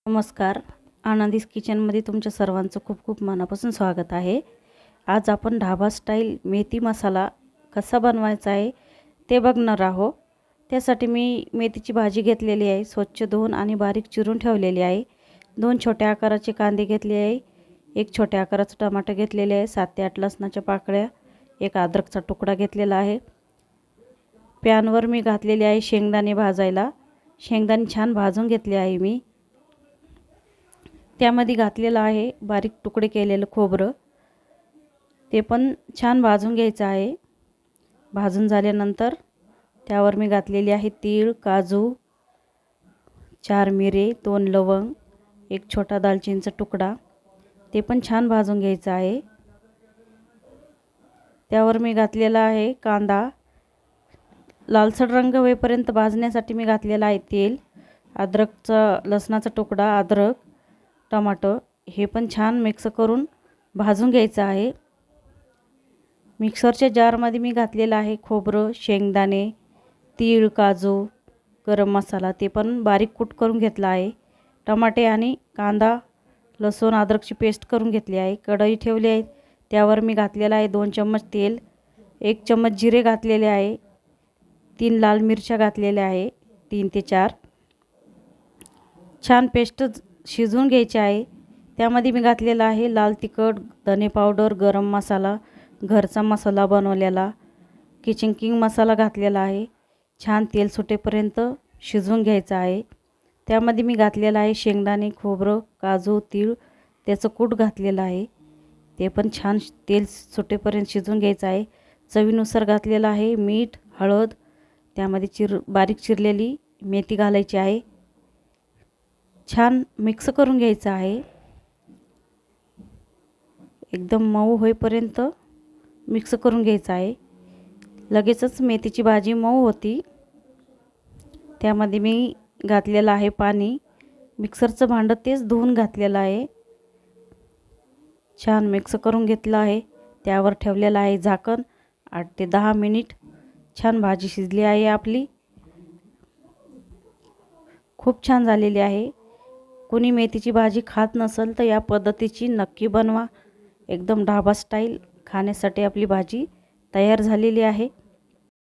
नमस्कार. आनंदीज किचनमध्ये तुमच्या सर्वांचं खूप खूप मनापासून स्वागत आहे. आज आपण ढाबा स्टाईल मेथी मसाला कसा बनवायचा आहे ते बघणार आहोत. त्यासाठी मी मेथीची भाजी घेतलेली आहे, स्वच्छ धुवून आणि बारीक चिरून ठेवलेली आहे. 2 छोट्या आकाराचे कांदे घेतले आहे, 1 छोट्या आकाराचं टमाटर घेतलेले आहे, 7 ते 8 लसणाच्या पाकळ्या, 1 अद्रकचा तुकडा घेतलेला आहे. पॅनवर मी घातलेले आहे शेंगदाणे भाजायला. शेंगदाणे छान भाजून घेतले आहे मी. त्यामध्ये घातलेलं आहे बारीक तुकडे केलेलं खोबरं, ते पण छान भाजून घ्यायचं आहे. भाजून झाल्यानंतर त्यावर मी घातलेली आहे तीळ, काजू, 4 मिरे, 2 लवंग, 1 छोटा दालचिनीचा तुकडा, ते पण छान भाजून घ्यायचं आहे. त्यावर मी घातलेला आहे कांदा. लालसर रंग होईपर्यंत भाजण्यासाठी मी घातलेला आहे तेल, लसणाचा तुकडा, अद्रक, टमाटर, हे पण छान मिक्स करून भाजून घ्यायचं आहे. मिक्सरच्या जारमध्ये मी घातलेलं आहे खोबरं, शेंगदाणे, तीळ, काजू, गरम मसाला, ते पण बारीक कूट करून घेतला आहे. टमाटे आणि कांदा, लसूण, अद्रकची पेस्ट करून घेतली आहे. कढई ठेवली आहे, त्यावर मी घातलेला आहे 2 चम्मच तेल, 1 चम्मच जिरे घातलेले आहे, 3 लाल मिरच्या घातलेल्या आहे, 3 ते 4. छान पेस्ट शिजवून घ्यायची आहे. त्यामध्ये मी घातलेला आहे लाल तिखट, धने पावडर, गरम मसाला, घरचा मसाला बनवलेला, किचन किंग मसाला घातलेला आहे. छान तेल सुटेपर्यंत शिजवून घ्यायचं आहे. त्यामध्ये मी घातलेला आहे शेंगदाणे, खोबरं, काजू, तीळ, त्याचं कूट घातलेलं आहे. ते पण छान तेल सुटेपर्यंत शिजवून घ्यायचं आहे. चवीनुसार घातलेलं आहे मीठ, हळद, त्यामध्ये बारीक चिरलेली मेथी घालायची आहे. छान मिक्स करून घ्यायचं आहे. एकदम मऊ होईपर्यंत मिक्स करून घ्यायचं आहे. लगेचच मेथीची भाजी मऊ होती. त्यामध्ये मी घातलेलं आहे पाणी. मिक्सरचं भांडं तेच धुवून घातलेलं आहे. छान मिक्स करून घेतलं आहे. त्यावर ठेवलेलं आहे झाकण. 8 ते 10 मिनिट छान भाजी शिजली आहे आपली. खूप छान झालेली आहे. कोणी मेथीची भाजी खात नसेल तर या पद्धतीची नक्की बनवा. एकदम ढाबा स्टाईल खाण्यासाठी आपली भाजी तयार झालेली आहे.